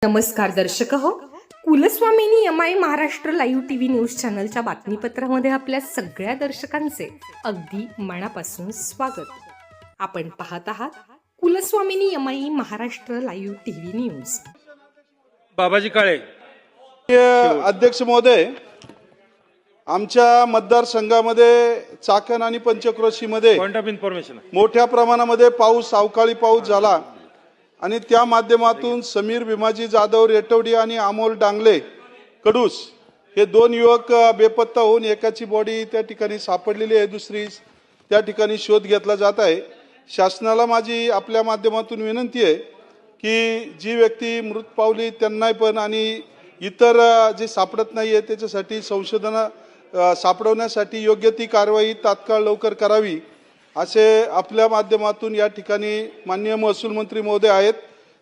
नमस्कार दर्शक हो, Kulswamini MI Maharashtra live TV news चॅनलच्या बातमीपत्रामध्ये आपल्या सगळ्या दर्शकांचे अगदी मनापासून स्वागत. आपण पाहत आहात Kulswamini MI Maharashtra live TV news. Babaji Kale अध्यक्ष महोदय, आमच्या मतदारसंघामध्ये चाकण आणि पंचक्रोशीमध्ये पॉइंट ऑफ इन्फॉर्मेशन मोठ्या प्रमाणामध्ये पाऊस, अवकाळी पाऊस झाला आणि त्या माध्यमातून समीर भीमाजी जाधव रेटवडी आणि अमोल डांगले कडूस हे दोन युवक बेपत्ता होऊन एकाची बॉडी त्या ठिकाणी सापडलेली आहे, दुसरी त्या ठिकाणी शोध घेतला जात आहे. शासनाला माझी आपल्या माध्यमातून विनंती आहे की जी व्यक्ती मृत पावली त्यांना पण आणि इतर जे सापडत नाही आहे त्याच्यासाठी संशोधन सापडवण्यासाठी योग्य ती कारवाई तात्काळ लवकर करावी असे आपल्या माध्यमातून या ठिकाणी माननीय महसूल मंत्री महोदय आहेत,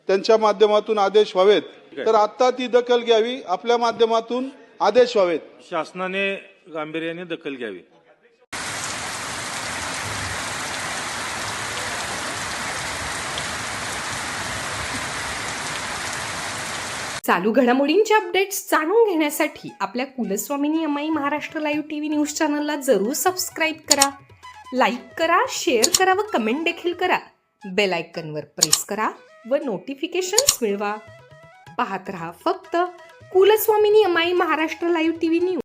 त्यांच्या माध्यमातून आदेश व्हावेत. तर आता ती दखल घ्यावी, आपल्या माध्यमातून आदेश व्हावेत. शासनाने गांभीर्याने दखल घ्यावी. चालू घडामोडींचे अपडेट्स जाणून घेण्यासाठी आपल्या Kulswamini MI Maharashtra live TV news चॅनलला जरूर सबस्क्राईब करा, लाईक करा, शेअर करा व कमेंट देखील करा. बेल आयकॉनवर प्रेस करा व नोटिफिकेशन्स मिळवा. पाहत रहा फक्त Kulswamini MI Maharashtra live TV news.